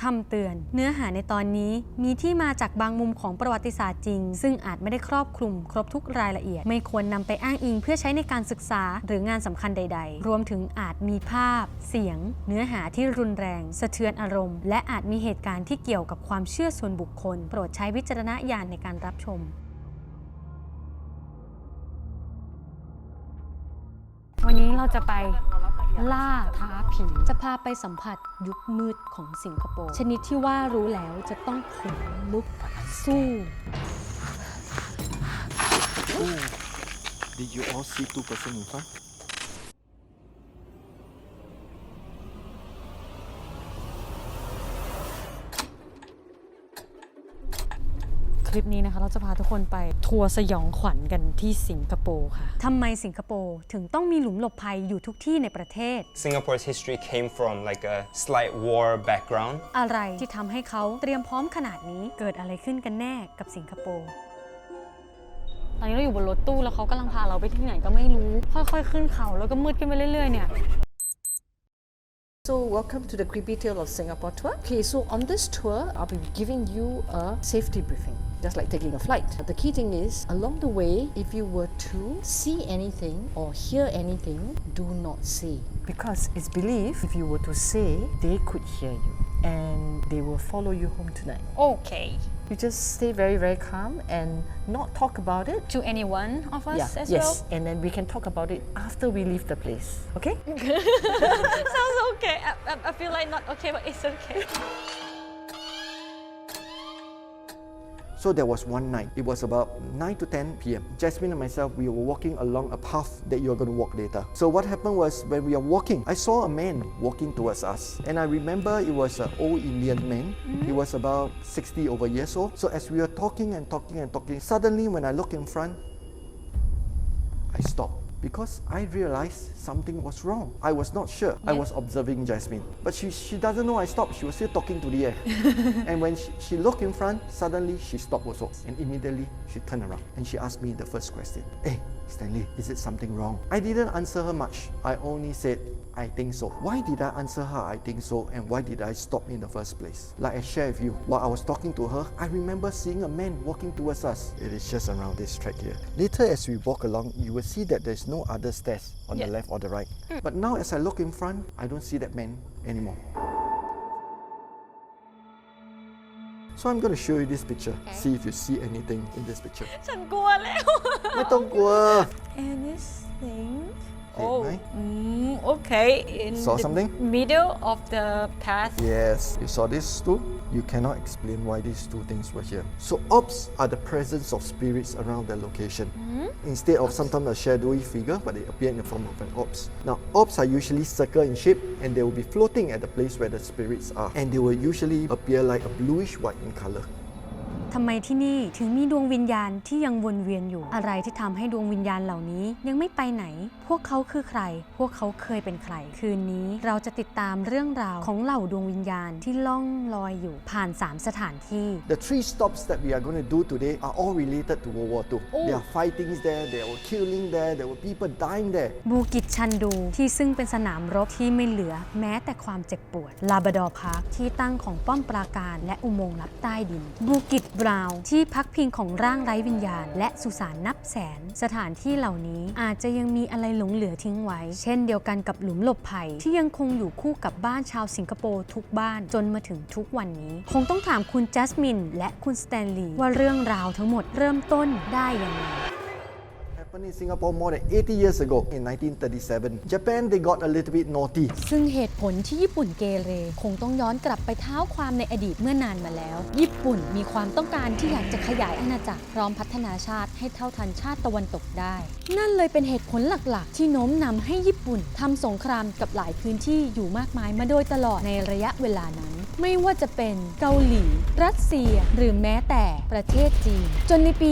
คำเตือนเนื้อหาในตอนนี้มีที่มาจากบางมุมของประวัติศาสตร์จริงซึ่งอาจไม่ได้ครอบคลุมครบทุกรายละเอียดไม่ควรนำไปอ้างอิงเพื่อใช้ในการศึกษาหรืองานสำคัญใดๆรวมถึงอาจมีภาพเสียงเนื้อหาที่รุนแรงสะเทือนอารมณ์และอาจมีเหตุการณ์ที่เกี่ยวกับความเชื่อส่วนบุคคลโปรดใช้วิจารณญาณในการรับชมวันนี้เราจะไปล่าท้าผีจะพาไปสัมผัสยุคมืดของสิงคโปร์ชนิดที่ว่ารู้แล้วจะต้องขนลุกสู้ Did you all see two person in front?คลิปนี้นะคะเราจะพาทุกคนไปทัวร์สยองขวัญกันที่สิงคโปร์ค่ะทำไมสิงคโปร์ถึงต้องมีหลุมหลบภัยอยู่ทุกที่ในประเทศ Singapore's history came from like a slight war background อะไรที่ทำให้เขาเตรียมพร้อมขนาดนี้เกิดอะไรขึ้นกันแน่กับสิงคโปร์ตอนนี้เราอยู่บนรถตู้แล้วเขากำลังพาเราไปที่ไหนก็ไม่รู้ค่อยๆขึ้นเขาแล้วก็มืดขึ้นไปเรื่อยๆเนี่ยSo welcome to the Creepy Tale of Singapore tour. Okay, so on this tour, I'll be giving you a safety briefing, just like taking a flight. But the key thing is, along the way, if you were to see anything or hear anything, do not say. Because it's believed if you were to say, they could hear you and they will follow you home tonight. Okay. You just stay very, very calm and not talk about it. To any one of us as yes. well? And then we can talk about it after we leave the place. Okay? Sounds okay. I feel like not okay, but it's okay. So there was one night, it was about 9 to 10 p.m. Jasmine and myself, we were walking along a path that you're going to walk later. So what happened was when we are walking, I saw a man walking towards us. And I remember it was an old Indian man. He was about 60 over years old. So as we were talking, suddenly when I look in front, I stopped. Because I realized something was wrong. I was not sure. I was observing Jasmine. But she doesn't know I stopped. She was still talking to the air. And when she looked in front, suddenly she stopped also. And immediately she turned around. And she asked me the first question. Hey, Stanley, is it something wrong? I didn't answer her much. I only said, I think so. Why did I answer her I think so? And why did I stop in the first place? Like I shared with you, while I was talking to her, I remember seeing a man walking towards us. It is just around this track here. Later as we walk along, you will see that there's no other stairs on the left or the right. But now as I look in front, I don't see that man anymore. So I'm going to show you this picture. See if you see anything in this picture. ฉันกลัวแล้ว ไม่ต้องกลัว Anything? Oh, okay. In Saw the something? middle of the path. Yes, you saw these two? You cannot explain why these two things were here. So orbs are the presence of spirits around the location. Instead of sometimes a shadowy figure, but they appear in the form of an orbs. Now orbs are usually circle in shape and they will be floating at the place where the spirits are. And they will usually appear like a bluish white in color. ทำไมที่นี่ถึงมีดวงวิญญาณที่ยังวนเวียนอยู่อะไรที่ทำให้ดวงวิญญาณเหล่านี้ยังไม่ไปไหนพวกเขาคือใครพวกเขาเคยเป็นใครคืนนี้เราจะติดตามเรื่องราวของเหล่าดวงวิญญาณที่ล่องลอยอยู่ผ่าน3สถานที่ The 3 stops that we are going to do today are all related to World War II. There are fightings there, there were killing there, there were people dying there. บูกิจชันดูที่ซึ่งเป็นสนามรบที่ไม่เหลือแม้แต่ความเจ็บปวดลาบราดอร์พาร์คที่ตั้งของป้อมปราการและอุโมงค์ลับใต้ดินบูกิจบราวน์ที่พักพิงของร่างไร้วิญญาณและสุสานนับแสนสถานที่เหล่านี้อาจจะยังมีอะไรหลงเหลือทิ้งไว้เช่นเดียวกันกับหลุมหลบภัยที่ยังคงอยู่คู่กับบ้านชาวสิงคโปร์ทุกบ้านจนมาถึงทุกวันนี้คงต้องถามคุณจัสมินและคุณสแตนลีย์ว่าเรื่องราวทั้งหมดเริ่มต้นได้ยังไงIn Singapore more than 80 years ago in 1937 Japan they got a little bit naughty ซึ่งเหตุผลที่ญี่ปุ่นเกเรคงต้องย้อนกลับไปเท้าความในอดีตเมื่อนานมาแล้วญี่ปุ่นมีความต้องการที่อยากจะขยายอาณาจักรพร้อมพัฒนาชาติให้เท่าทันชาติตะวันตกได้นั่นเลยเป็นเหตุผลหลักๆที่โน้มนำให้ญี่ปุ่นทำสงครามกับหลายพื้นที่อยู่มากมายมาโดยตลอดในระยะเวลานั้นไม่ว่าจะเป็นเกาหลีรัสเซียหรือแม้แต่ประเทศจีนจนในปี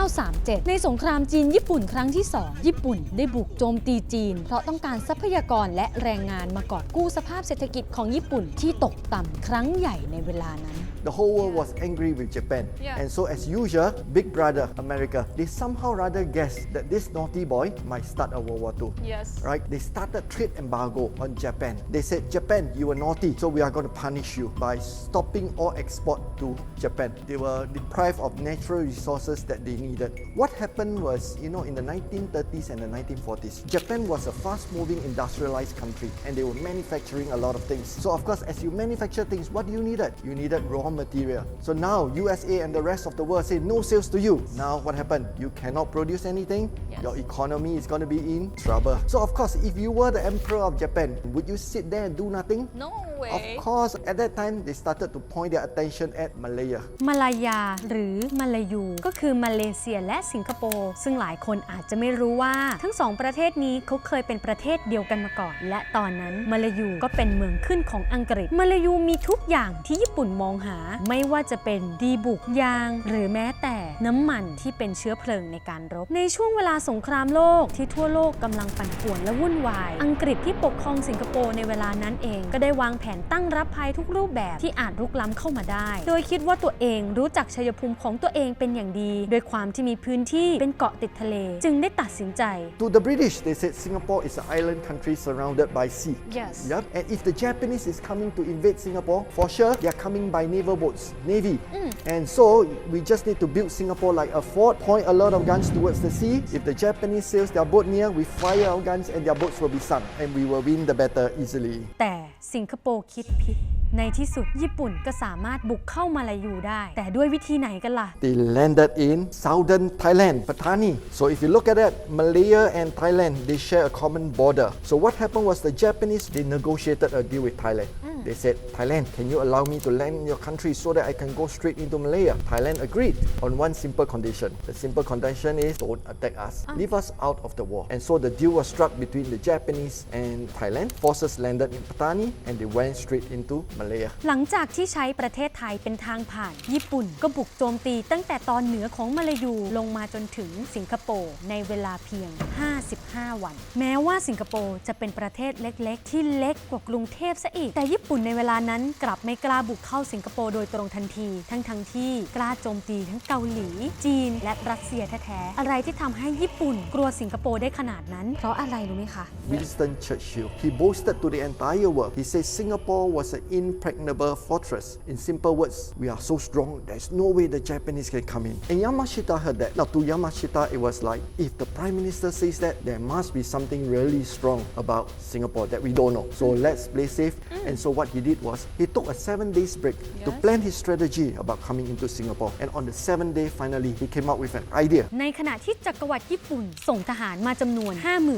1937 ในสงครามจีนญี่ปุ่นครั้งที่ 2 ญี่ปุ่นได้บุกโจมตีจีนเพราะต้องการทรัพยากรและแรงงานมากอบกู้สภาพเศรษฐกิจของญี่ปุ่นที่ตกต่ำครั้งใหญ่ในเวลานั้น The whole world was angry with Japan. And so as usual, Big Brother America, they somehow rather guessed that this naughty boy might start a World War II. Yes. Right? They started trade embargo on Japan. They said, Japan, you were naughty, so we are going to punish you. issue by stopping all export to Japan. They were deprived of natural resources that they needed. What happened was, in the 1930s and the 1940s, Japan was a fast-moving industrialized country and they were manufacturing a lot of things. So of course, as you manufacture things, what do you needed? You needed raw material. So now USA and the rest of the world say no sales to you. Now what happened? You cannot produce anything. Yes. Your economy is going to be in trouble. So of course, if you were the emperor of Japan, would you sit there and do nothing? No Of way course, at that time, they started to point their attention at Malaya. มาลายาหรือมาลายูก็คือมาเลเซียและสิงคโปร์ซึ่งหลายคนอาจจะไม่รู้ว่าทั้งสองประเทศนี้เขาเคยเป็นประเทศเดียวกันมาก่อนและตอนนั้นมาลายูก็เป็นเมืองขึ้นของอังกฤษมาลายูมีทุกอย่างที่ญี่ปุ่นมองหาไม่ว่าจะเป็นดีบุกยางหรือแม้แต่น้ำมันที่เป็นเชื้อเพลิงในการรบในช่วงเวลาสงครามโลกที่ทั่วโลกกำลังปั่นป่วนและวุ่นวายอังกฤษที่ปกครองสิงคโปร์ในเวลานั้นเองก็ได้วางแผนตั้งรับภัยทุกรูปแบบที่อาจรุกล้ำเข้ามาได้โดยคิดว่าตัวเองรู้จักชัยภูมิของตัวเองเป็นอย่างดีโดยความที่มีพื้นที่เป็นเกาะติดทะเลจึงได้ตัดสินใจ To the British, they said Singapore is an island country surrounded by sea. Yes. Yep. And if the Japanese is coming to invade Singapore, for sure they are coming by naval boats, navy. And so we just need to build Singapore like a fort, point a lot of guns towards the sea. If the Japanese sails their boat near, we fire our guns and their boats will be sunk, and we will win the battle easily. แต่สิงคโปร์คิดผิดในที่สุดญี่ปุ่นก็สามารถบุกเข้ามาลายูได้แต่ด้วยวิธีไหนกันล่ะ They landed in southern Thailand, Patani. So if you look at that, Malaya and Thailand, they share a common border. So what happened was the Japanese, they negotiated a deal with Thailand. They said, Thailand, can you allow me to land in your country so that I can go straight into Malaya? Thailand agreed on one simple condition. The simple condition is don't attack us. Leave us out of the war. And so the deal was struck between the Japanese and Thailand. Forces landed in Patani and they went straight into Malaya. หลังจากที่ใช้ประเทศไทยเป็นทางผ่านญี่ปุ่นก็บุกโจมตีตั้งแต่ตอนเหนือของมาลายูลงมาจนถึงสิงคโปร์ในเวลาเพียง 55 วันแม้ว่าสิงคโปร์จะเป็นประเทศเล็กๆที่เล็กกว่ากรุงเทพซะอีกแต่ญี่ปุ่นในเวลานั้นกลับไม่กล้าบุกเข้าสิงคโปร์โดยตรงทันทีทั้งที่กล้าโจมตีทั้งเกาหลีจีนและรัสเซียแท้ๆอะไรที่ทำให้ญี่ปุ่นกลัวสิงคโปร์ได้ขนาดนั้นเพราะอะไรรู้ไหมคะ Winston Churchill, he boasted to the entire world. He said Singapore was an impregnable fortress. In simple words, we are so strong, there's no way the Japanese can come in. And Yamashita heard that. Now to Yamashita, it was like, if the Prime Minister says that, there must be something really strong about Singapore that we don't know. So let's play safe. And so what he did was, he took a 7 days break to plan his strategy about coming into Singapore. And on the 7th day, finally, he came up with an idea. ในขณะที่จักรวรรดิญี่ปุ่นส่งทหารมาจำนวน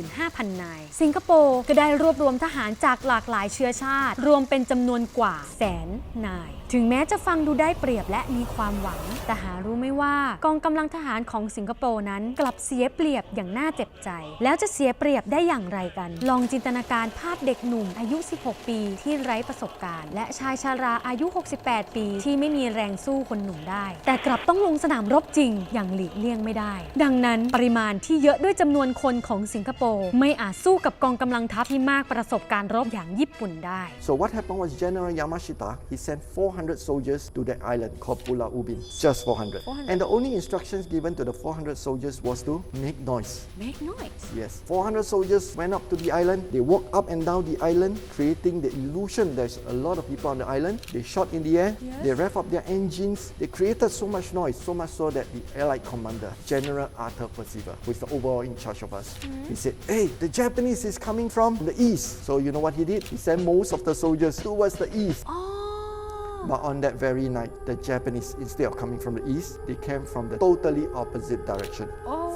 55,000 นายสิงคโปร์ก็ได้รวบรวมทหารจากหลากหลายเชื้อชาติรวมเป็นจำนวนกว่าแสนนายถึงแม้จะฟังดูได้เปรียบและมีความหวังแต่หารู้ไหมว่ากองกำลังทหารของสิงคโปร์นั้นกลับเสียเปรียบอย่างน่าเจ็บใจแล้วจะเสียเปรียบได้อย่างไรกันลองจินตนาการภาพเด็กหนุ่มอายุ 16 ปีที่ไร้ประสบการณ์และชายชาราอายุ 68 ปีที่ไม่มีแรงสู้คนหนุ่มได้แต่กลับต้องลงสนามรบจริงอย่างหลีกเลี่ยงไม่ได้ดังนั้นปริมาณที่เยอะด้วยจำนวนคนของสิงคโปร์ไม่อาจสู้กับกองกำลังทัพที่มากประสบการณ์รบอย่างญี่ปุ่นได้ So what happened was General Yamashita, he sent 400 soldiers to that island called Pulau Ubin. Just 400. And the only instructions given to the 400 soldiers was to make noise. Make noise. Yes. 400 soldiers went up to the island. They walked up and down the island, creating the illusion there's a lot of people on the island. They shot in the air. They rev up their engines. They created so much noise, so much so that the Allied commander, General Arthur Percival, who is the overall in charge of us, he said, hey, the Japanese is coming from the east. So you know what he did? He sent most of the soldiers towards the east. But on that very night, the Japanese, instead of coming from the east, they came from the totally opposite direction,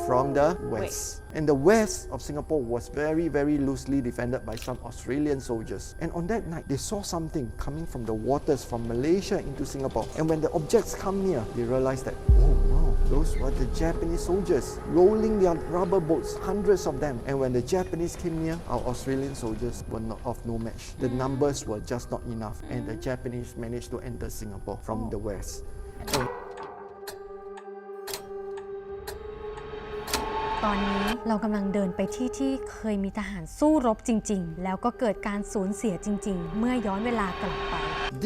from the west. And the west of Singapore was very, very loosely defended by some Australian soldiers. And on that night, they saw something coming from the waters from Malaysia into Singapore. And when the objects come near, they realized that, oh no, those were the Japanese soldiers rolling their rubber boats, hundreds of them. And when the Japanese came near, our Australian soldiers were not of no match. The numbers were just not enough. And the Japanese managed to enter Singapore from the west. ตอนนี้เรากำลังเดินไปที่เคยมีทหารสู้รบจริงๆแล้วก็เกิดการสูญเสียจริงๆเมื่อย้อนเวลากลับไป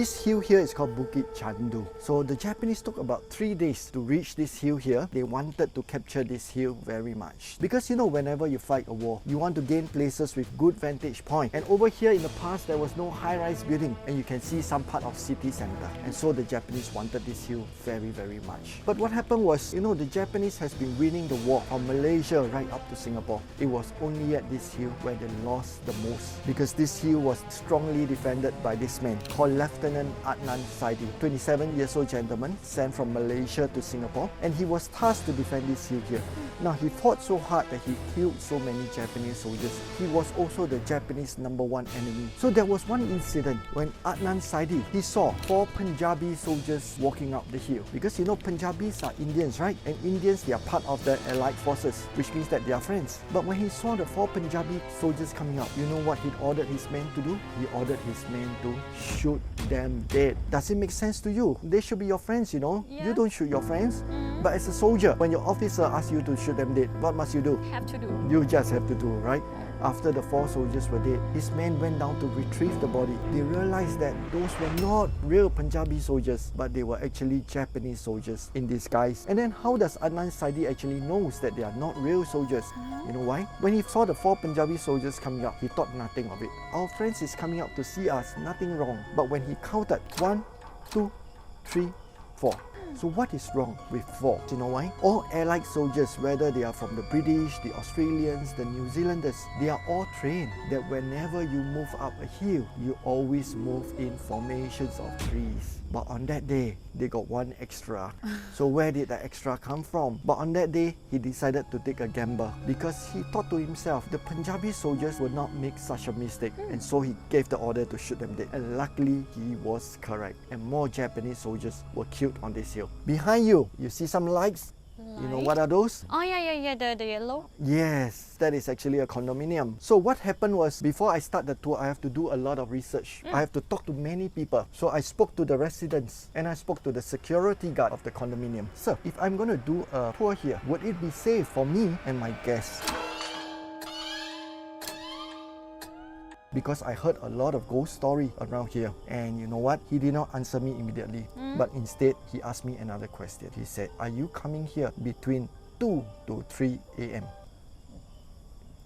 This hill here is called Bukit Chandu. So the Japanese took about 3 days to reach this hill here. They wanted to capture this hill very much. Because you know, whenever you fight a war, you want to gain places with good vantage point. And over here in the past, there was no high-rise building. And you can see some part of city center. And so the Japanese wanted this hill very, very much. But what happened was, you know, the Japanese has been winning the war from Malaysia right up to Singapore. It was only at this hill where they lost the most. Because this hill was strongly defended by this man called Lieutenant Adnan Saidi, 27-year-old gentleman sent from Malaysia to Singapore, and he was tasked to defend this hill here. Now he fought so hard that he killed so many Japanese soldiers. He was also the Japanese #1 enemy. So there was one incident when Adnan Saidi, he saw 4 Punjabi soldiers walking up the hill. Because you know Punjabis are Indians, right? And Indians, they are part of the allied forces, which means that they are friends. But when he saw the 4 Punjabi soldiers coming up, you know what he ordered his men to do? He ordered his men to shoot them dead. Does it make sense to you? They should be your friends, you know. Yeah. You don't shoot your friends. But as a soldier, when your officer asks you to shoot them dead, what must you do? have to do You just have to do, right? After the 4 soldiers were dead, his men went down to retrieve the body. They realized that those were not real Punjabi soldiers, but they were actually Japanese soldiers in disguise. And then how does Adnan Saidi actually knows that they are not real soldiers? You know why? When he saw the 4 Punjabi soldiers coming up, he thought nothing of it. Our friends is coming up to see us, nothing wrong. But when he counted 1, 2, 3, 4. So what is wrong with 4? Do you know why? All allied soldiers, whether they are from the British, the Australians, the New Zealanders, they are all trained that whenever you move up a hill, you always move in formations of trees. But on that day, they got 1 extra. So where did that extra come from? But on that day, he decided to take a gamble because he thought to himself, the Punjabi soldiers would not make such a mistake. And so he gave the order to shoot them dead. And luckily, he was correct. And more Japanese soldiers were killed on this hill. Behind you, you see some lights? You know what are those? oh yeah the yellow Yes, that is actually a condominium. So what happened was, before I start the tour, I have to do a lot of research. I have to talk to many people. So I spoke to the residents and I spoke to the security guard of the condominium. Sir, if I'm going to do a tour here, would it be safe for me and my guests? Because I heard a lot of ghost story around here. And you know what? He did not answer me immediately. But instead, he asked me another question. He said, are you coming here between 2 to 3 a.m.?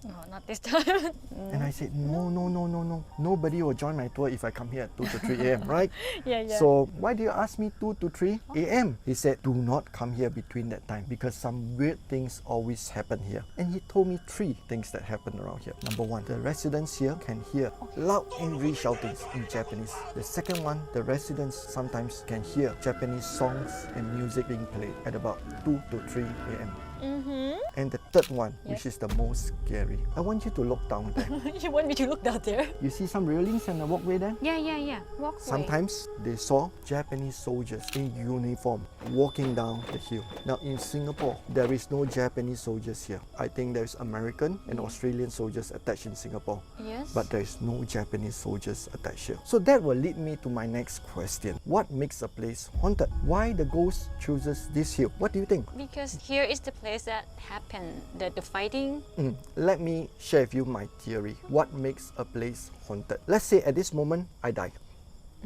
no not this time And I said, no. Nobody will join my tour if I come here at 2 to 3 a.m., right? yeah So why do you ask me 2 to 3 a.m.? He said, do not come here between that time because some weird things always happen here. And he told me 3 things that happen around here. Number 1, the residents here can hear loud angry shoutings in Japanese. The second one, the residents sometimes can hear Japanese songs and music being played at about 2 to 3 a.m. And the third one, which is the most scary. I want you to look down there. you want me to look down there You see some railings and a walkway there? yeah walkway Sometimes they saw Japanese soldiers in uniform walking down the hill. Now in Singapore, there is no Japanese soldiers here. I think there is American and Australian soldiers attached in Singapore. yes But there is no Japanese soldiers attached here. So that will lead me to my next question. What makes a place haunted? Why the ghost chooses this hill? What do you think? because here is the place that happened the fighting Let me share with you my theory. What makes a place haunted? Let's say at this moment, I die.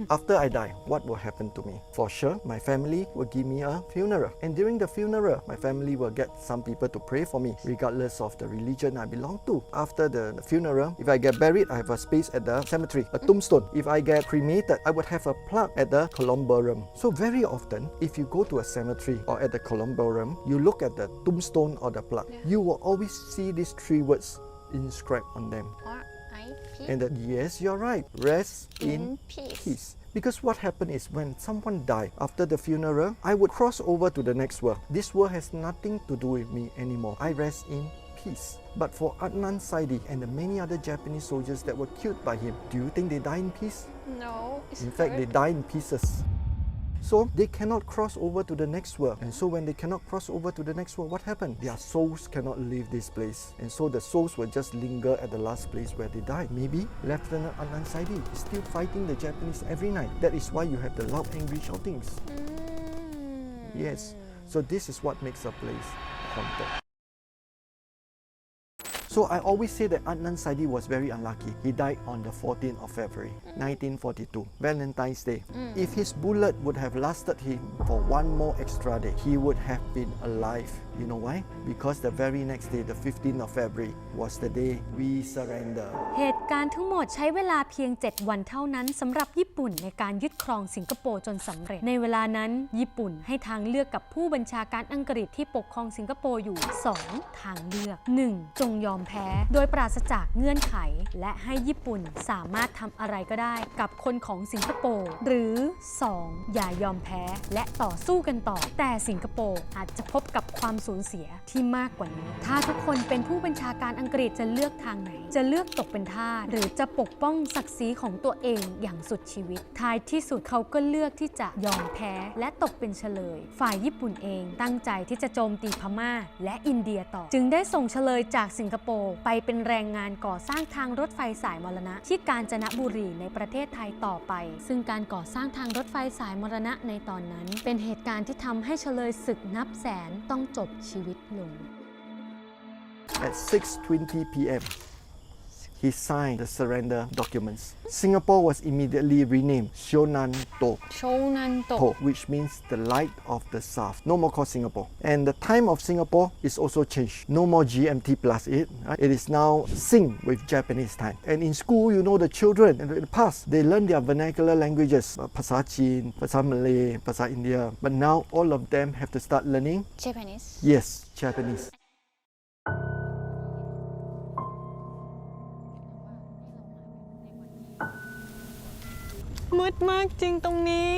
After I die, what will happen to me? For sure, my family will give me a funeral. And during the funeral, my family will get some people to pray for me, regardless of the religion I belong to. After the funeral, if I get buried, I have a space at the cemetery, a tombstone. If I get cremated, I would have a plaque at the columbarium. So very often, if you go to a cemetery or at the columbarium, you look at the tombstone or the plaque, you will always see these 3 words inscribed on them. R.I.P. And that, yes, you're right. Rest in peace. peace. Because what happened is when someone died after the funeral, I would cross over to the next world. This world has nothing to do with me anymore. I rest in peace. But for Adnan Saidi and the many other Japanese soldiers that were killed by him, do you think they die in peace? no it's In fact, they die in pieces. So they cannot cross over to the next world. And so when they cannot cross over to the next world, what happened? Their souls cannot leave this place. And so the souls will just linger at the last place where they died. Maybe Lieutenant Adnan Saidi is still fighting the Japanese every night. That is why you have the loud angry shoutings. Yes. So this is what makes a place haunted. So I always say that Adnan Saidi was very unlucky. He died on the 14th of February, 1942, Valentine's Day. If his bullet would have lasted him for one more extra day, he would have been alive. You know why? Because the very next day, the 15th of February, was the day we surrender. เหตุการณ์ทั้งหมดใช้เวลาเพียง 7 วันเท่านั้นสำหรับญี่ปุ่นในการยึดครองสิงคโปร์จนสำเร็จในเวลานั้นญี่ปุ่นให้ทางเลือกกับผู้บัญชาการอังกฤษที่ปกครองสิงคโปร์อยู่ 2 ทางเลือก 1. จงยอมแพ้โดยปราศจากเงื่อนไขและให้ญี่ปุ่นสามารถทำอะไรก็ได้กับคนของสิงคโปร์หรือ 2. อย่ายอมแพ้และต่อสู้กันต่อแต่สิงคโปร์อาจจะพบกับความสูญเสียที่มากกว่านี้ถ้าทุกคนเป็นผู้บัญชาการอังกฤษจะเลือกทางไหนจะเลือกตกเป็นทาสหรือจะปกป้องศักดิ์ศรีของตัวเองอย่างสุดชีวิตท้ายที่สุดเขาก็เลือกที่จะยอมแพ้และตกเป็นเฉลยฝ่ายญี่ปุ่นเองตั้งใจที่จะโจมตีพม่าและอินเดียต่อจึงได้ส่งเฉลยจากสิงคโปร์ไปเป็นแรงงานก่อสร้างทางรถไฟสายมรณะที่กาญจนบุรีในประเทศไทยต่อไปซึ่งการก่อสร้างทางรถไฟสายมรณะในตอนนั้นเป็นเหตุการณ์ที่ทำให้เฉลยศึกนับแสนต้องจบชีวิตลง At 6:20 p.m., he signed the surrender documents. Singapore was immediately renamed Shonanto, โชนันโต which means the light of the south. No more called Singapore. And the time of Singapore is also changed. No more GMT plus it. It is now Sing with Japanese time. And in school, you know, the children in the past, they learn their vernacular languages,ภาษาจีน ภาษา Malay, ภาษา India. But now all of them have to start learning Japanese Yes, Japanese. มืดมากจริงตรงนี้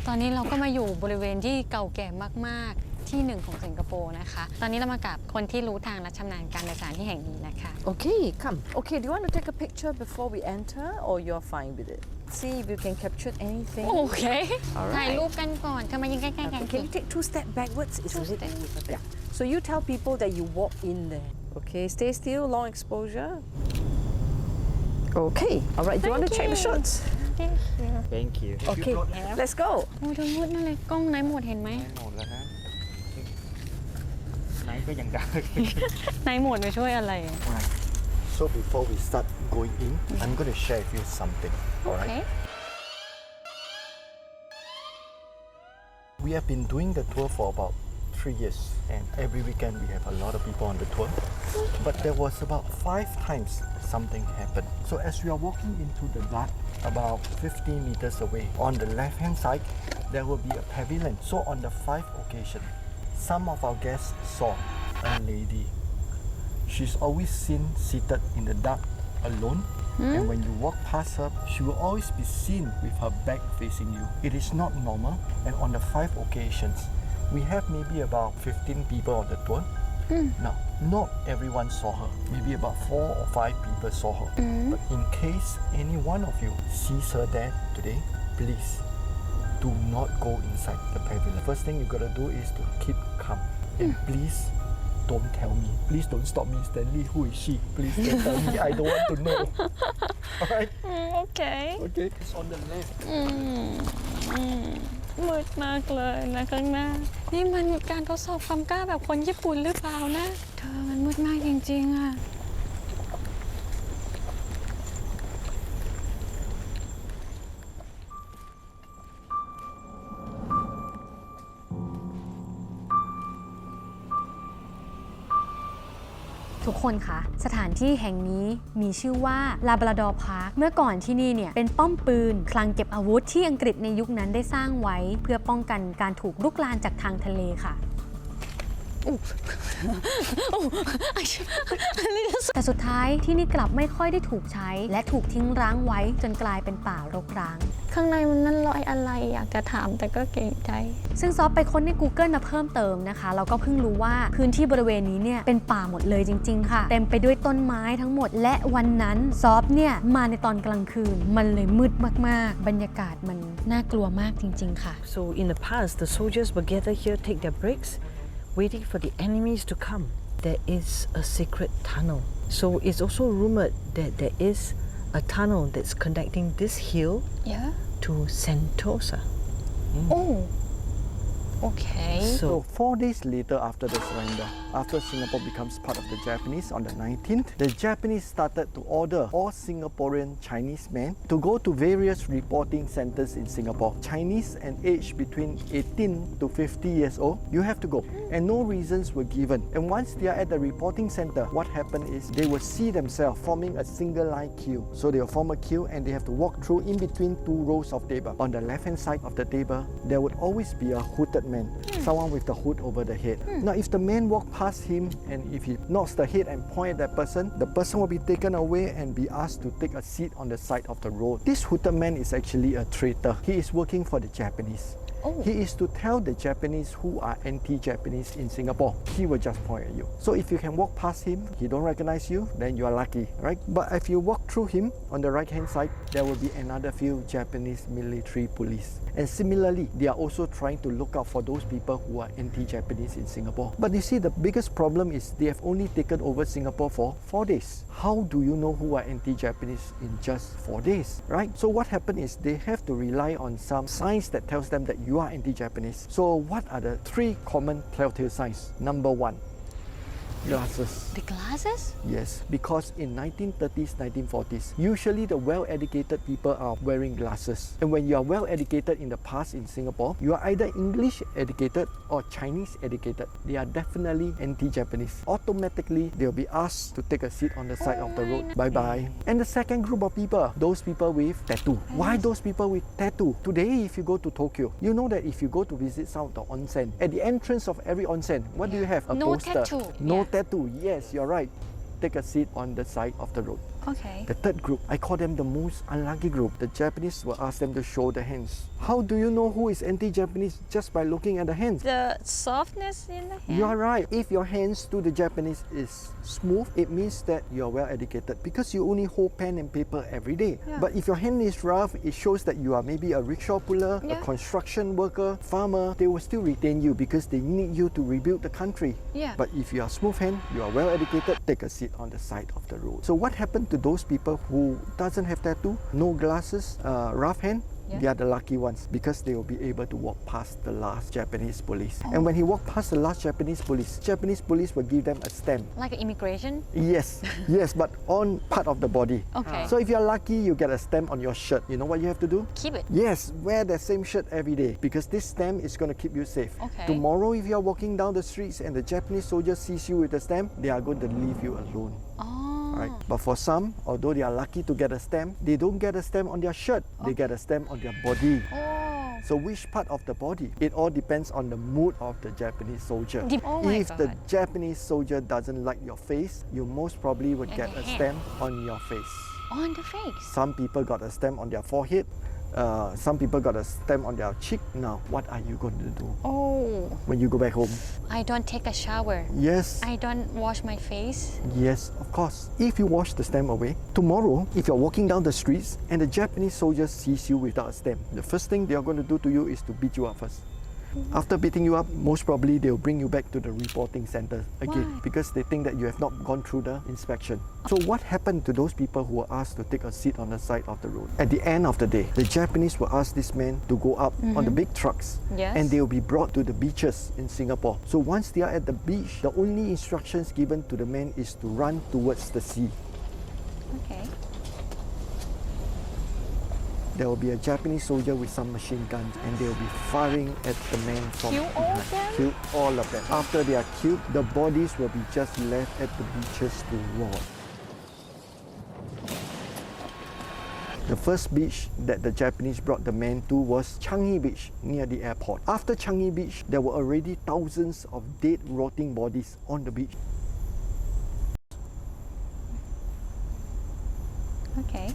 ตอนนี้เราก็มาอยู่บริเวณที่เก่าแก่มากๆที่หนึ่งของสิงคโปร์นะคะตอนนี้เรามากับคนที่รู้ทางและชำนาญการโดยสารที่แห่งนี้นะคะ Okay, come. Okay, do you want to take a picture before we enter or you're fine with it? See if you can capture anything. โอเค Alright. ถ่ายรูปกันก่อนเข้ามายิงใกล้ๆกัน Can you take 2 steps backwards? It's a little bit. Yeah. So you tell people that you walk in there. Okay, stay still, long exposure. Okay, all right. Do you want to check the shots? Thank you. Okay, let's go. โอ้ยมืดนั่นเลยกล้องไหนหมดเห็นไหม หมดแล้วนะไหนก็ยังดัง ไหนหมดมาช่วยอะไร Alright. So before we start going in, I'm going to share with you something. โอ Alright. เค We have been doing the tour for about 3 years, and every weekend we have a lot of people on the tour. But there was about 5 times something happened. So as we are walking into the dark, about 50 meters away, on the left-hand side, there will be a pavilion. So on the 5 occasions, some of our guests saw a lady. She's always seen seated in the dark alone. And when you walk past her, she will always be seen with her back facing you. It is not normal. And on the 5 occasions, we have maybe about 15 people on the tour. Now, not everyone saw her. Maybe about 4 or 5 people saw her. But in case any one of you sees her there today, please do not go inside the pavilion. First thing you gotta do is to keep calm. And please don't tell me. Please don't stop me, Stanley. Who is she? Please don't tell me. I don't want to know. Alright? โอเค Okay, it's on the left. มืดมากเลยนะข้างหน้านี่มันการทดสอบความกล้าแบบคนญี่ปุ่นหรือเปล่านะเธอมันมืดมากจริงๆอะ ทุกคนคะสถานที่แห่งนี้มีชื่อว่าลาบราดอร์พาร์คเมื่อก่อนที่นี่เนี่ยเป็นป้อมปืนคลังเก็บอาวุธที่อังกฤษในยุคนั้นได้สร้างไว้เพื่อป้องกันการถูกรุกรานจากทางทะเลค่ะแต่สุดท้ายที่นี่กลับไม่ค่อยได้ถูกใช้และถูกทิ้งร้างไว้จนกลายเป็นป่ารกร้างข้างในมันนั่นรอยอะไรอยากจะถามแต่ก็เกรงใจซึ่งซอฟไปค้นใน Google มาเพิ่มเติมนะคะเราก็เพิ่งรู้ว่าพื้นที่บริเวณนี้เนี่ยเป็นป่าหมดเลยจริงๆค่ะเต็มไปด้วยต้นไม้ทั้งหมดและวันนั้นซอฟเนี่ยมาในตอนกลางคืนมันเลยมืดมากๆบรรยากาศมันน่ากลัวมากจริงๆค่ะ So in the past, the soldiers would gather here, take their breaks, waiting for the enemies to come. There is a secret tunnel. So it's also rumored that there is a tunnel that's connecting this hill Yeah. to Sentosa. โอ้ Okay. So 4 days later after the surrender, after Singapore becomes part of the Japanese on the 19th, the Japanese started to order all Singaporean Chinese men to go to various reporting centers in Singapore. Chinese and aged between 18 to 50 years old, you have to go. And no reasons were given. And once they are at the reporting center, what happened is they will see themselves forming a single line queue. So they will form a queue and they have to walk through in between 2 rows of table. On the left hand side of the table, there would always be a hooded man, someone with the hood over the head. Now if the man walk past him and if he nods the head and point at that person, the person will be taken away and be asked to take a seat on the side of the road. This hooded man is actually a traitor. He is working for the Japanese. He is to tell the Japanese who are anti-Japanese in Singapore. He will just point at you. So if you can walk past him, he don't recognize you, then you are lucky, right? But if you walk through him, on the right hand side, there will be another few Japanese military police. And similarly, they are also trying to look out for those people who are anti-Japanese in Singapore. But you see, the biggest problem is they have only taken over Singapore for 4 days. How do you know who are anti-Japanese in just 4 days, right? So what happened is they have to rely on some signs that tells them that you are anti-Japanese. So what are the 3 common telltale signs? Number 1, glasses. The glasses? Yes, because in 1930s, 1940s, usually the well-educated people are wearing glasses. And when you are well-educated in the past in Singapore, you are either English educated or Chinese educated. They are definitely anti-Japanese. Automatically, they'll be asked to take a seat on the side of the road. Bye-bye. And the second group of people, those people with tattoo. Why those people with tattoo? Today, if you go to Tokyo, you know that if you go to visit some of the onsen, at the entrance of every onsen, what do you have? A No poster. tattoo. No Yeah. tattoo. Yes, you're right. Take a seat on the side of the road. Okay. The third group, I call them the most unlucky group. The Japanese will ask them to show the hands. How do you know who is anti-Japanese? Just by looking at the hands. The softness in the hand. You are right. If your hands to the Japanese is smooth, it means that you are well educated because you only hold pen and paper every day. Yeah. But if your hand is rough, it shows that you are maybe a rickshaw puller, Yeah. a construction worker, farmer. They will still retain you because they need you to rebuild the country. Yeah. But if you are smooth hand, you are well educated, take a seat on the side of the road. So what happened to those people who doesn't have tattoo, no glasses, rough hand? Yeah. They are the lucky ones because they will be able to walk past the last Japanese police. And when he walked past the last Japanese police will give them a stamp. Like immigration? Yes, yes, but on part of the body. Okay. So if you're lucky, you get a stamp on your shirt. You know what you have to do? Keep it. Yes, wear the same shirt every day because this stamp is going to keep you safe. Okay. Tomorrow, if you're walking down the streets and the Japanese soldier sees you with the stamp, they are going to leave you alone. Oh. Right. But for some, although they are lucky to get a stamp, they don't get a stamp on their shirt. They get a stamp on their body. Oh. So which part of the body? It all depends on the mood of the Japanese soldier. Oh my If the God. Japanese soldier doesn't like your face, you most probably would And get the a hand. stamp on your face. On the face. Some people got a stamp on their forehead. Some people got a stamp on their cheek. Now, what are you going to do Oh. when you go back home? I don't take a shower. Yes. I don't wash my face. Yes, of course. If you wash the stamp away, tomorrow, if you're walking down the streets and the Japanese soldier sees you without a stamp, the first thing they are going to do to you is to beat you up first. After beating you up, most probably they'll bring you back to the reporting center again. Why? Because they think that you have not gone through the inspection. So what happened to those people who were asked to take a seat on the side of the road? At the end of the day, the Japanese will ask these men to go up on the big trucks. Yes. And they will be brought to the beaches in Singapore. So once they are at the beach, the only instructions given to the men is to run towards the sea. Okay. There will be a Japanese soldier with some machine guns and they will be firing at the men from Kill all behind. of them? Kill all of them. After they are killed, the bodies will be just left at the beaches to rot. The first beach that the Japanese brought the men to was Changi Beach near the airport. After Changi Beach, there were already thousands of dead, rotting bodies on the beach. Okay.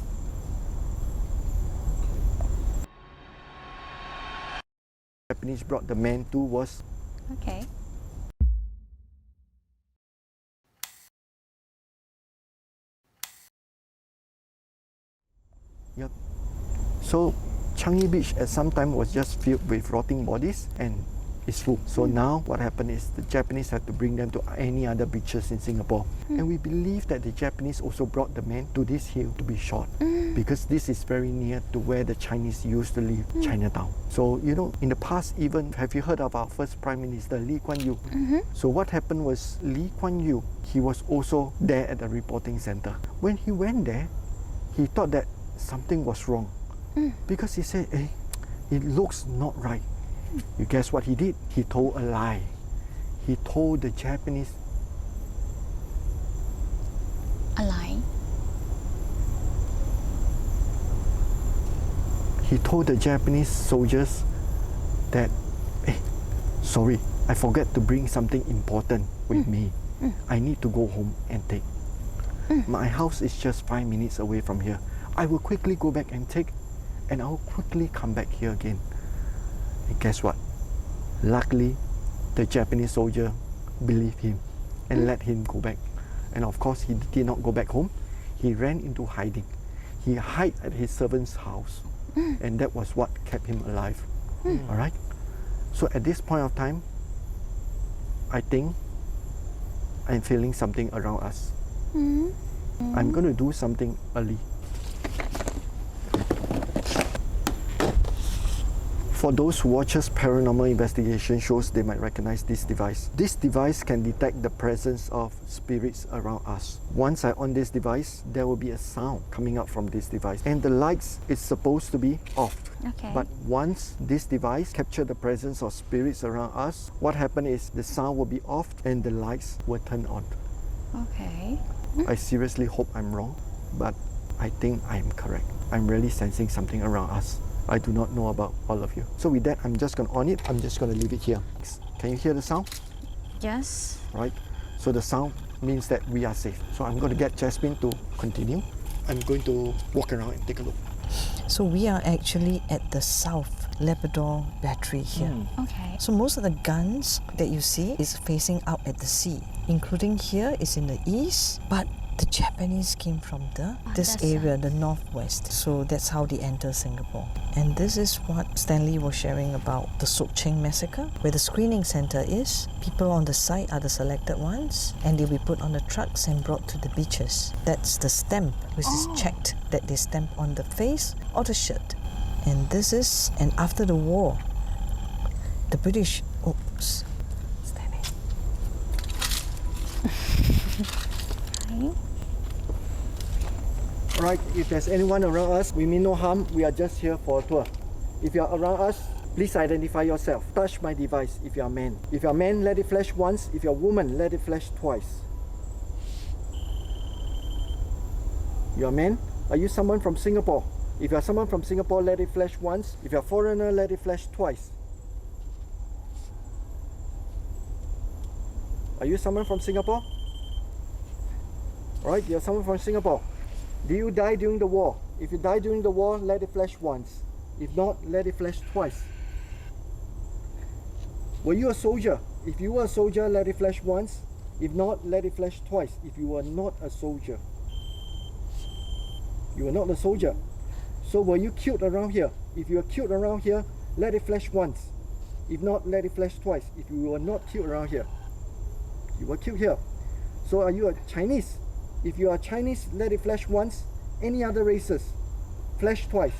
Japanese brought the men to was Okay. Yep. So Changi Beach at some time was just filled with rotting bodies and is full. So now what happened is the Japanese had to bring them to any other beaches in Singapore. And we believe that the Japanese also brought the men to this hill to be shot because this is very near to where the Chinese used to live, Chinatown. So, you know, in the past even, have you heard of our first Prime Minister, Lee Kuan Yew? So what happened was Lee Kuan Yew, he was also there at the reporting center. When he went there, he thought that something was wrong because he said, hey, it looks not right. You guess what he did? He told a lie. He told the Japanese. A lie? He told the Japanese soldiers that, hey, sorry, I forgot to bring something important with me. I need to go home and take. My house is just 5 minutes away from here. I will quickly go back and take, and I'll quickly come back here again. And guess what? Luckily, the Japanese soldier believed him and let him go back. And of course, he did not go back home. He ran into hiding. He hid at his servant's house. And that was what kept him alive. All right? So at this point of time, I think I'm feeling something around us. I'm going to do something early. For those who watches paranormal investigation shows, they might recognize this device. This device can detect the presence of spirits around us. Once I on this device, there will be a sound coming out from this device. And the lights is supposed to be off. Okay. But once this device capture the presence of spirits around us, what happen is the sound will be off and the lights will turn on. Okay. I seriously hope I'm wrong, but I think I'm correct. I'm really sensing something around us. I do not know about all of you. So with that, I'm just going to on it. I'm just going to leave it here. Can you hear the sound? Yes. Right? So the sound means that we are safe. So I'm going to get Jasmine to continue. I'm going to walk around and take a look. So we are actually at the South Labrador Battery here. Okay. So most of the guns that you see is facing out at the sea, including here is in the east, but the Japanese came from this area, the northwest. So that's how they enter Singapore. And this is what Stanley was sharing about the Sochiang Massacre, where the screening center is. People on the site are the selected ones, and they'll be put on the trucks and brought to the beaches. That's the stamp, which is checked, that they stamp on the face or the shirt. And this is, and after the war, the British, oops, Stanley. Alright, if there's anyone around us, we mean no harm. We are just here for a tour. If you're around us, please identify yourself. Touch my device if you're a man. If you're a man, let it flash once. If you're a woman, let it flash twice. You're a man? Are you someone from Singapore? If you're someone from Singapore, let it flash once. If you're a foreigner, let it flash twice. Are you someone from Singapore? Alright, you're someone from Singapore. Do you die during the war? If you die during the war, let it flash once. If not, let it flash twice. Were you a soldier? If you were a soldier, let it flash once. If not, let it flash twice. If you were not a soldier. You were not a soldier. So were you killed around here? If you were killed around here, let it flash once. If not, let it flash twice. If you were not killed around here, you were killed here. So are you a Chinese? If you are Chinese, let it flash once. Any other races, flash twice.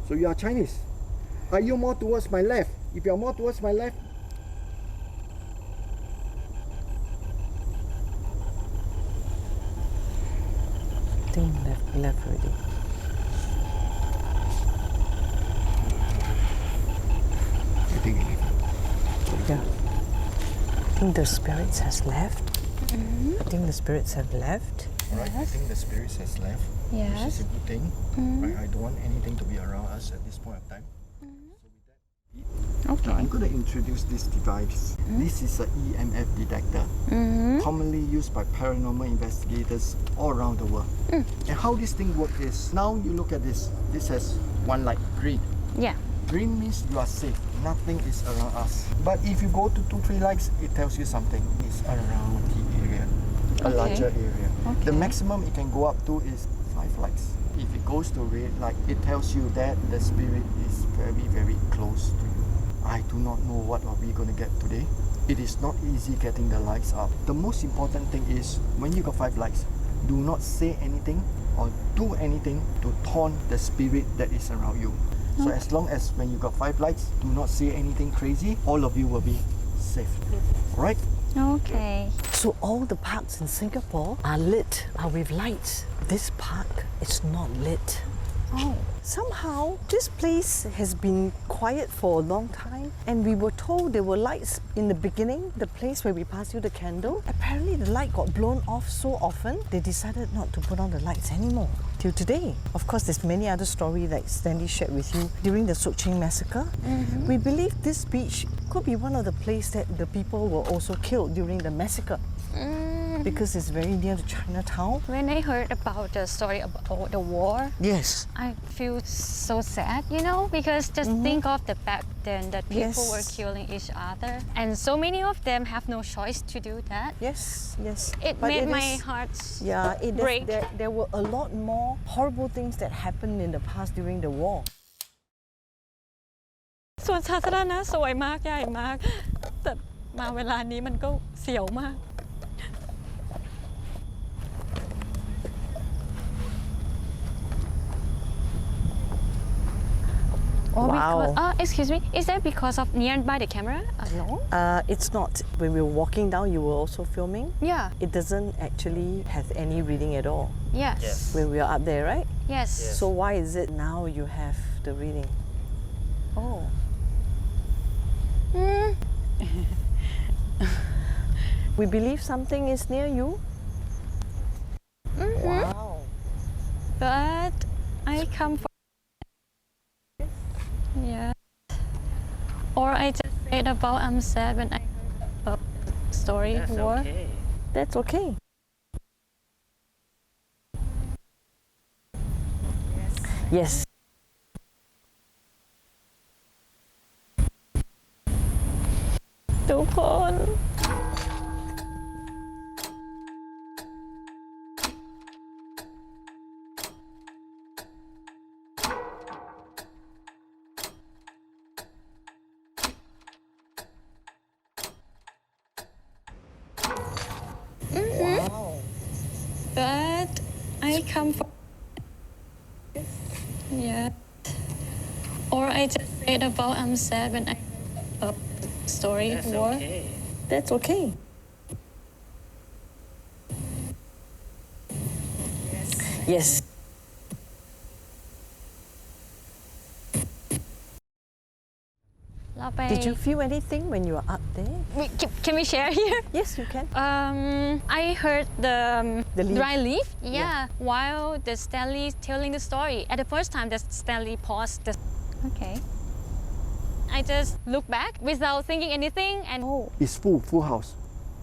So you are Chinese. Are you more towards my left? If you are more towards my left, I think left already. I think Yeah. I think the spirits has left. I think the spirits have left. Alright, I think the spirits has left, which Yes. is a good thing. Right? I don't want anything to be around us at this point of time. Okay. Now I'm going to introduce this device. This is an EMF detector, commonly used by paranormal investigators all around the world. And how this thing works is, now you look at this. This has one light, green. Yeah. Green means you are safe. Nothing is around us. But if you go to 2-3 lights, it tells you something. It's around the area, a Okay. larger area. The Okay. maximum it can go up to is 5 lights. If it goes to red light, it tells you that the spirit is very, very close to you. I do do not know what are we going to get today. It is not easy getting the lights up. The most important thing is when you got 5 lights, do not say anything or do anything to taunt the spirit that is around you. So as long as when you got 5 lights, do not say anything crazy, all of you will be safe. Alright? Okay. So all the parks in Singapore are lit, are with lights. This park is not lit. Oh. Somehow, this place has been quiet for a long time, and we were told there were lights in the beginning, the place where we passed you the candle. Apparently, the light got blown off so often, they decided not to put on the lights anymore. Till today. Of course, there's many other stories like Stanley shared with you during the Sochiang Massacre. We believe this beach could be one of the places that the people were also killed during the massacre. Because it's very near to Chinatown. When I heard about the story about the war, Yes. I feel so sad, you know, because just think of the back then that people Yes. were killing each other, and so many of them have no choice to do that. Yes, yes. It But made it my is- heart Yeah, break. there were a lot more horrible things that happened in the past during the war. ส่วนสาธารณะสวยมากใหญ่มาก แต่มาเวลานี้มันก็เสียวมาก Oh, Wow. because, excuse me, is that because of nearby the camera alone? It's not. When we were walking down, you were also filming. Yeah. It doesn't actually have any reading at all Yes. Yes. when we are up there, right? Yes. Yes. So why is it now you have the reading? Oh. We believe something is near you. Wow. But I come from. Yeah. Or I just read about I'm sad when I heard about the story war. That's okay. Yes. Wow. But I come from. Yeah. Or I just read about I'm sad when I heard about the story war. That's okay. Yes. Did you feel anything when you were up there? Can we share here? Yes, you can. I heard the leaf. dry leaf. Yeah. While the Stanley telling the story. At the first time, the Stanley paused. Okay. I just look back without thinking anything, and It's full house.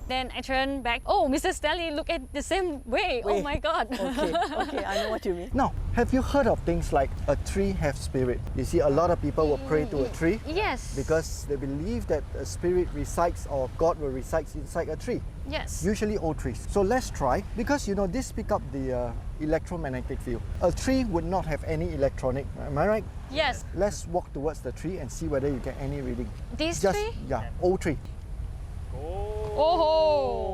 then I turn back. Oh, Mr. Stanley, look at the same way. Oh Way. my God. Okay, I know what you mean. Now, have you heard of things like a tree have spirit? You see, a lot of people will pray to a tree Yes. because they believe that a spirit resides or God will reside inside a tree. Yes. Usually old trees. So let's try, because you know this pick up the electromagnetic field. A tree would not have any electronic, am I right? Yes. Let's walk towards the tree and see whether you get any reading. This Just, tree? yeah, old tree. Oh.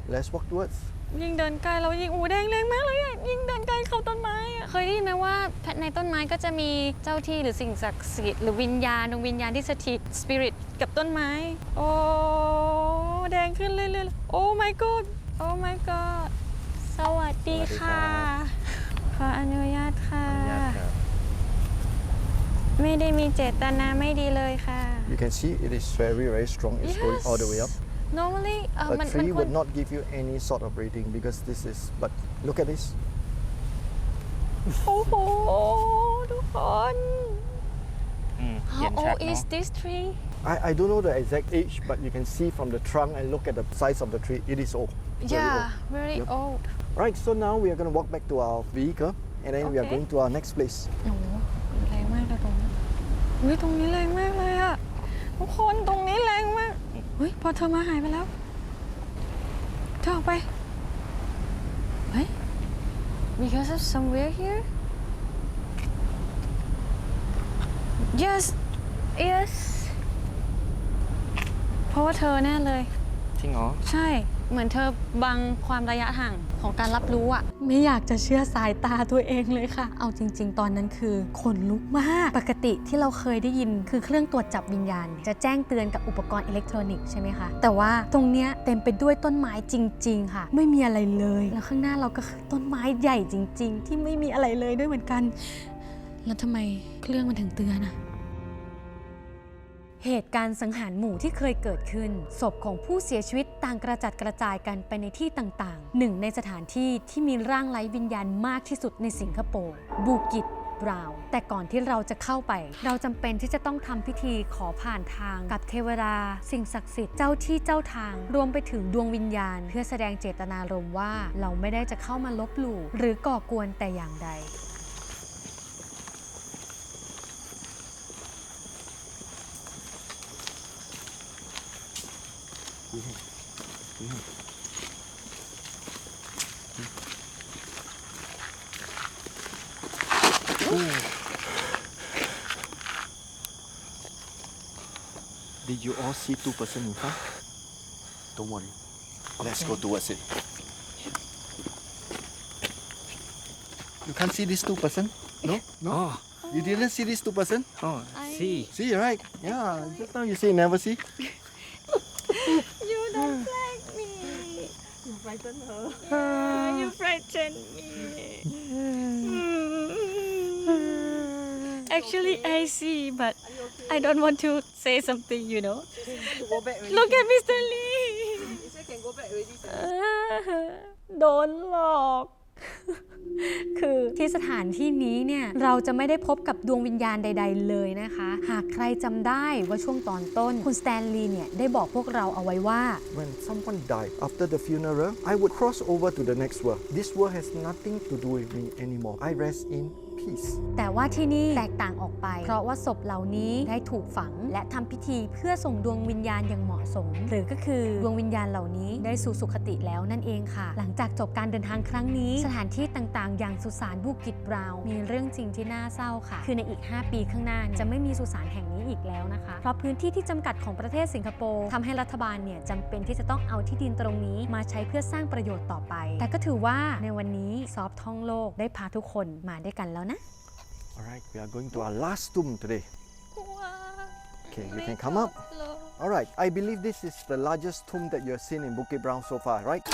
Let's walk towards. ยิ่งเดินใกล้เรายิ่งแดงแรงมากเลยอ่ะยิ่งเดินใกล้เข้าต้นไม้อะเคยได้ยินไหมว่าในต้นไม้ก็จะมีเจ้าที่หรือสิ่งศักดิ์สิทธิ์หรือวิญญาณดวงวิญญาณที่สถิตสปิริตกับต้นไม้โอ้แดงขึ้นเรื่อยๆโอ้ my god โอ้ my god สวัสดีค่ะขออนุญาตค่ะ ไม่ได้มีเจตนาไม่ดีเลยค่ะ You can see it is very strong. It's going all the way up. normally A มัน tree ควร would not give you any sort of reading because this is, but look at this. โอ้โหทุกคน เห็น How ชัด old เนาะ is this tree I don't know the exact age, but you can see from the trunk and look at the size of the tree. It is old. Very old. very Yep. old Right, so now we are going to walk back to our vehicle and then we are Okay. going to our next place. โอ้โหแรงมากเลยตรงนี้เฮ้ยตรงนี้แรงมากเลยอะทุกคนตรงนี้แรงมากเฮ้ยพอเธอมาหายไปแล้วเธอออกไปเฮ้ย because of somewhere here yes yes เพราะว่าเธอแน่เลย จริงเหรอ ใช่ เหมือนเธอบังความระยะห่างของการรับรู้อะไม่อยากจะเชื่อสายตาตัวเองเลยค่ะ เอาจริงๆ ตอนนั้นคือขนลุกมาก ปกติที่เราเคยได้ยินคือเครื่องตรวจจับวิญญาณ จะแจ้งเตือนกับอุปกรณ์อิเล็กทรอนิกส์ใช่ไหมคะ แต่ว่าตรงเนี้ยเต็มไปด้วยต้นไม้จริงๆค่ะ ไม่มีอะไรเลย แล้วข้างหน้าเราก็คือต้นไม้ใหญ่จริงๆ ที่ไม่มีอะไรเลยด้วยเหมือนกัน แล้วทำไมเครื่องมันถึงเตือนอะเหตุการณ์สังหารหมู่ที่เคยเกิดขึ้นศพของผู้เสียชีวิตต่างกระจัดกระจายกันไปในที่ต่างๆหนึ่งในสถานที่ที่มีร่างไร้วิญญาณมากที่สุดในสิงคโปร์บูกิตบราวน์แต่ก่อนที่เราจะเข้าไปเราจำเป็นที่จะต้องทำพิธีขอผ่านทางกับเทวดาสิ่งศักดิ์สิทธิ์เจ้าที่เจ้าทางรวมไปถึงดวงวิญญาณเพื่อแสดงเจตนารมณ์ว่าเราไม่ได้จะเข้ามาลบหลู่หรือก่อกวนแต่อย่างใดDid you all see two person in front? Don't worry. Let's go towards it. You can't see these two person? No? No? Oh, You didn't see these two person? oh, see. See, right? Yeah, just now you say never see. You don't like me You frighten her. You frighten me Actually I see but I don't want to say something you know To go back already. Look at Mr. Lee He said can go back already. โดนหลอก คือที่สถานที่นี้เนี่ยเราจะไม่ได้พบกับดวงวิญญาณใดๆเลยนะคะหากใครจำได้ว่าช่วงตอนต้นคุณสแตนลีย์เนี่ยได้บอกพวกเราเอาไว้ว่า When someone died after the funeral, I would cross over to the next world. This world has nothing to do with me anymore. I rest in peace. แต่ว่าที่นี่แตกต่างออกไปเพราะว่าศพเหล่านี้ได้ถูกฝังและทำพิธีเพื่อส่งดวงวิญญาณอย่างเหมาะสม หรือก็คือดวงวิญญาณเหล่านี้ได้สู่สุคติแล้วนั่นเองค่ะ หลังจากจบการเดินทางครั้งนี้สถานที่ต่างๆอย่างสุสานบูกิตบราวน์มีเรื่องจริงที่น่าเศร้าค่ะคือในอีก5ปีข้างหน้าจะไม่มีสุสานแห่งนี้อีกแล้วนะคะเพราะพื้นที่ที่จำกัดของประเทศสิงคโปร์ทำให้รัฐบาลเนี่ยจำเป็นที่จะต้องเอาที่ดินตรงนี้มาใช้เพื่อสร้างประโยชน์ต่อไปแต่ก็ถือว่าในวันนี้ซอฟท่องโลกได้พาทุกคนมาด้วยกันแล้วนะAlright, we are going to our last tomb today. Okay, you can come up. Alright, I believe this is the largest tomb that you have seen in Bukit Brown so far, right?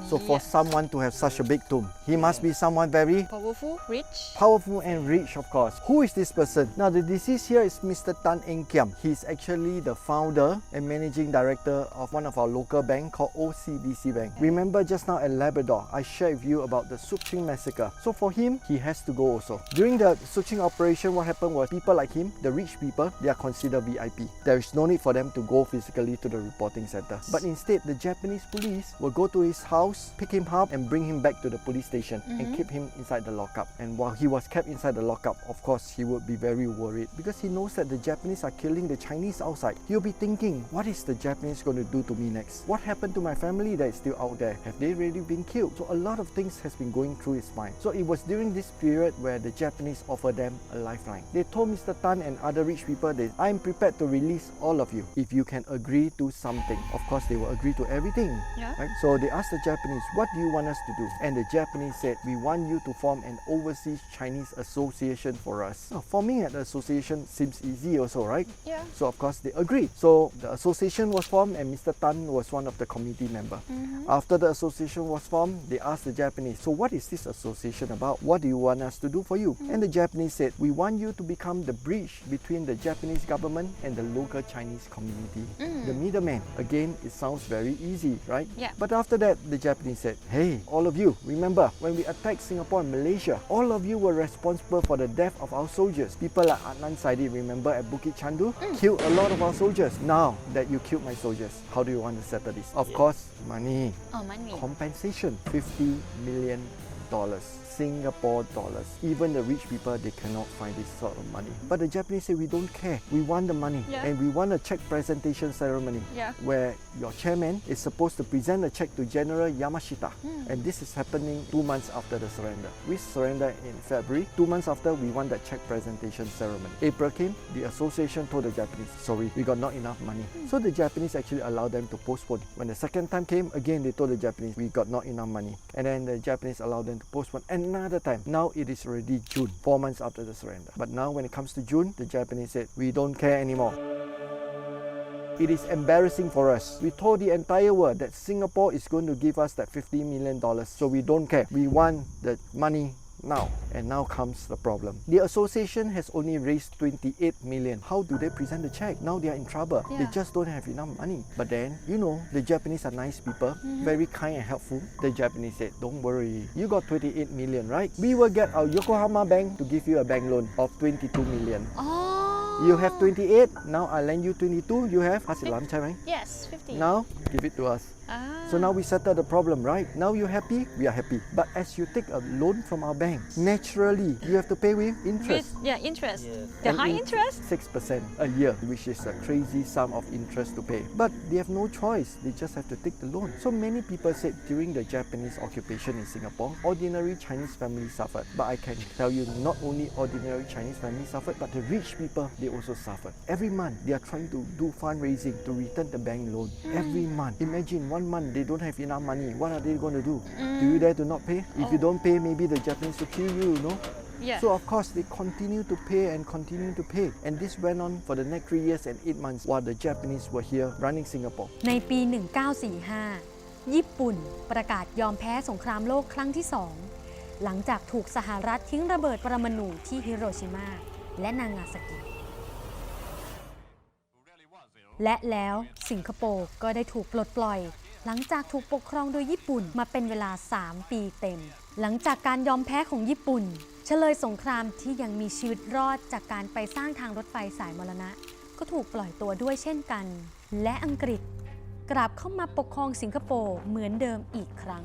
So for someone to have such a big tomb, he must be someone very powerful rich powerful and rich, of course. Who is this person? Now the deceased here is Mr. Tan Eng Kiam. He's actually the founder and managing director of one of our local bank called OCBC Bank. Remember just now at Labrador, I shared with you about the Sochiang Massacre. So for him, he has to go also. During the Sochiang operation, what happened was people like him, the rich people, they are considered VIP. There is no need for them to go physically to the reporting center. But instead, the Japanese police will go to his house, pick him up and bring him back to the police station and keep him inside the lockup. And while he was kept inside the lockup, of course, he would be very worried because he knows that the Japanese are killing the Chinese outside. He'll be thinking, what is the Japanese going to do to me next? What happened to my family that is still out there? Have they really been killed? So a lot of things has been going through his mind. So it was during this period where the Japanese offered them a lifeline. They told Mr. Tan and other rich people that I'm prepared to release all of you if you can agree to something. Of course, they will agree to everything. Yeah. Right? So they asked the Japanese, what do you want us to do? And the Japanese said, we want you to form an overseas Chinese association for us. Now, forming an association seems easy also, right? Yeah. So of course they agreed. So the association was formed and Mr. Tan was one of the committee members. After the association was formed, they asked the Japanese, so what is this association about? What do you want us to do for you? And the Japanese said, we want you to become the bridge between the Japanese government and the local Chinese community. The middleman. Again, it sounds very easy, right? Yeah. But after that, the Japanese said, hey, all of you, remember when we attacked Singapore and Malaysia, all of you were responsible for the death of our soldiers. People like Adnan Saidi, remember at Bukit Chandu, killed a lot of our soldiers. Now that you killed my soldiers, how do you want to settle this? Of course, money. Oh money Compensation, $50 million. dollars, Singapore dollars. Even the rich people, they cannot find this sort of money. But the Japanese say, we don't care. We want the money. Yeah. And we want a check presentation ceremony Yeah. where your chairman is supposed to present a check to General Yamashita. And this is happening 2 months after the surrender. We surrender in February. 2 months after, we want that check presentation ceremony. April came, the association told the Japanese, sorry, we got not enough money. So the Japanese actually allowed them to postpone. When the second time came, again they told the Japanese, we got not enough money. And then the Japanese allowed them to postpone another time. Now it is already June, 4 months after the surrender. But now when it comes to June, the Japanese said, we don't care anymore. It is embarrassing for us. We told the entire world that Singapore is going to give us that $50 million, so we don't care. We want the money now. And now comes the problem. The association has only raised 28 million. How do they present the check? Now they are in trouble. Yeah. They just don't have enough money. But then, you know, the Japanese are nice people, very kind and helpful. The Japanese said, don't worry, you got 28 million, right? We will get our Yokohama bank to give you a bank loan of 22 million. Oh. You have 28, now I lend you 22, you have 50 ใช่ไหม? Yes, 50. Now, give it to us. So now we settle the problem, right? Now you're happy, we are happy. But as you take a loan from our bank, naturally you have to pay with interest. Interest. The And high interest? 6% a year, which is a crazy sum of interest to pay. But they have no choice, they just have to take the loan. So many people said during the Japanese occupation in Singapore, ordinary Chinese families suffered. But I can tell you, not only ordinary Chinese families suffered, but the rich people, they also suffered. Every month, they are trying to do fundraising to return the bank loan. Every month. Imagine 1 month, they don't have enough money. What are they going to do? Do you dare to not pay? If you don't pay, maybe the Japanese will kill you, you know? Yeah. So of course they continue to pay and continue to pay, and this went on for the next 3 years and 8 months while the Japanese were here running Singapore. ในปี 1945 ญี่ปุ่นประกาศยอมแพ้สงครามโลกครั้งที่ 2 หลังจากถูกสหรัฐทิ้งระเบิดปรมาณูที่ฮิโรชิมาและนางาซากิ และแล้วสิงคโปร์ก็ได้ถูกปลดปล่อยหลังจากถูกปกครองโดยญี่ปุ่นมาเป็นเวลา 3 ปีเต็ม หลังจากการยอมแพ้ของญี่ปุ่นเฉลยสงครามที่ยังมีชีวิตรอดจากการไปสร้างทางรถไฟสายมรณะก็ถูกปล่อยตัวด้วยเช่นกัน และอังกฤษกลับเข้ามาปกครองสิงคโปร์เหมือนเดิมอีกครั้ง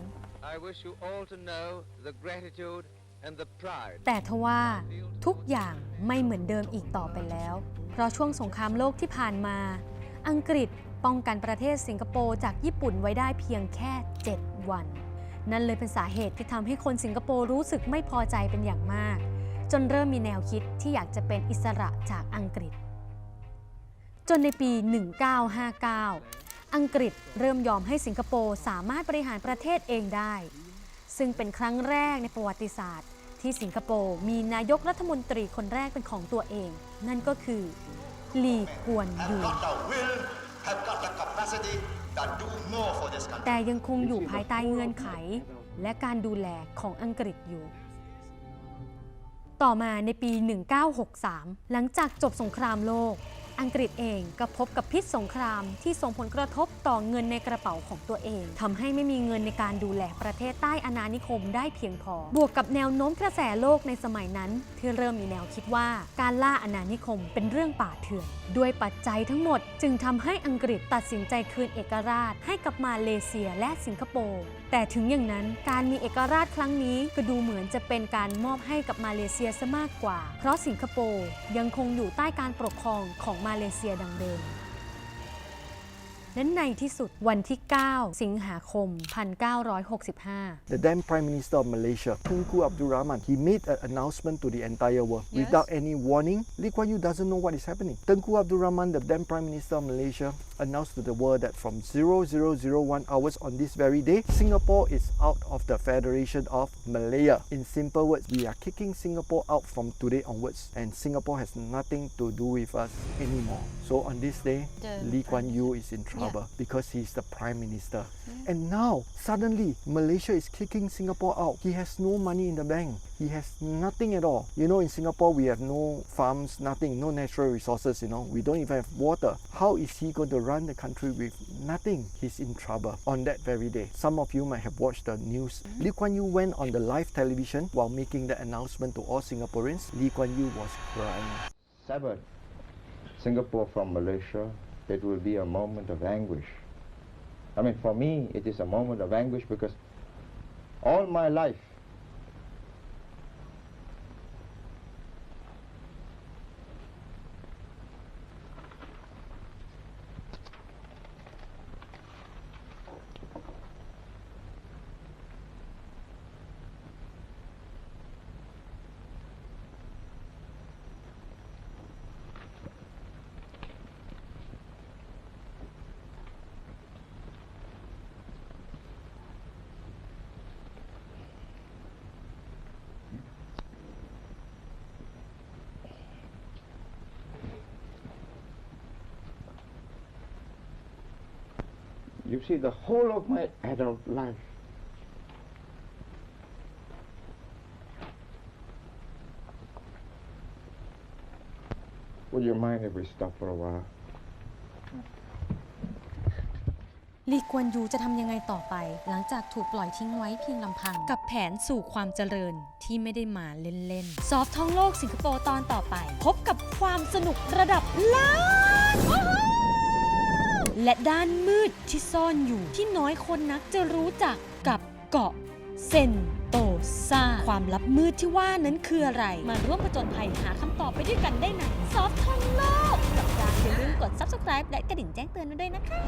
I wish you all to know the gratitude and the pride. แต่ทว่าทุกอย่างไม่เหมือนเดิมอีกต่อไปแล้ว เพราะช่วงสงครามโลกที่ผ่านมาอังกฤษป้องกันประเทศสิงคโปร์จากญี่ปุ่นไว้ได้เพียงแค่ 7 วัน นั่นเลยเป็นสาเหตุที่ทำให้คนสิงคโปร์รู้สึกไม่พอใจเป็นอย่างมากจนเริ่มมีแนวคิดที่อยากจะเป็นอิสระจากอังกฤษจนในปี 1959 อังกฤษเริ่มยอมให้สิงคโปร์สามารถบริหารประเทศเองได้ซึ่งเป็นครั้งแรกในประวัติศาสตร์ที่สิงคโปร์มีนายกรัฐมนตรีคนแรกเป็นของตัวเองนั่นก็คือลีกวนยูแต่ยังคงอยู่ภายใต้เงื่อนไขและการดูแลของอังกฤษอยู่ต่อมาในปี 1963 หลังจากจบสงครามโลกอังกฤษเองก็พบกับพิษสงครามที่ส่งผลกระทบต่อเงินในกระเป๋าของตัวเองทำให้ไม่มีเงินในการดูแลประเทศใต้อาณานิคมได้เพียงพอบวกกับแนวโน้มกระแสโลกในสมัยนั้นที่เริ่มมีแนวคิดว่าการล่าอาณานิคมเป็นเรื่องป่าเถื่อนด้วยปัจจัยทั้งหมดจึงทำให้อังกฤษตัดสินใจคืนเอกราชให้กับมาเลเซียและสิงคโปร์แต่ถึงอย่างนั้นการมีเอกราชครั้งนี้ก็ดูเหมือนจะเป็นการมอบให้กับมาเลเซียซะมากกว่าเพราะสิงคโปร์ยังคงอยู่ใต้การปกครองของมาเลเซียดังเดิมและในที่สุดวันที่ 9 สิงหาคม 1965 The then Prime Minister of Malaysia, Tunku Abdul Rahman, he made an announcement to the entire world without any warning. Lee Kuan Yew doesn't know what is happening. Tunku Abdul Rahman, the then Prime Minister of Malaysia, announced to the world that from 0001 hours on this very day, Singapore is out of the Federation of Malaya. In simple words, we are kicking Singapore out from today onwards, and Singapore has nothing to do with us anymore. So on this day, Lee Kuan Yew is in trouble because he is the Prime Minister. And now, suddenly, Malaysia is kicking Singapore out. He has no money in the bank. He has nothing at all. You know, in Singapore, we have no farms, nothing, no natural resources, you know. We don't even have water. How is he going to run the country with nothing? He's in trouble on that very day. Some of you might have watched the news. Lee Kuan Yew went on the live television while making the announcement to all Singaporeans. Lee Kuan Yew was crying. Severed Singapore from Malaysia, it will be a moment of anguish. I mean, for me, it is a moment of anguish because all my life You see, the whole of my adult life would you mind if we stop for a while? ลีกวนยูจะทำยังไงต่อไป หลังจากถูกปล่อยทิ้งไว้เพียงลำพังกับแผนสู่ความเจริญที่ไม่ได้มาเล่นๆซอฟท่องโลกสิงคโปร์ตอนต่อไป พบกับความสนุกระดับล้านและด้านมืดที่ซ่อนอยู่ที่น้อยคนนักจะรู้จักกับเกาะเซนโตซาความลับมืดที่ว่านั้นคืออะไรมาร่วมผจญภัยหาคำตอบไปด้วยกันได้ในซอฟท่องโลกกับการอย่าลืมกด Subscribe และกระดิ่งแจ้งเตือนไว้ด้วยนะคะ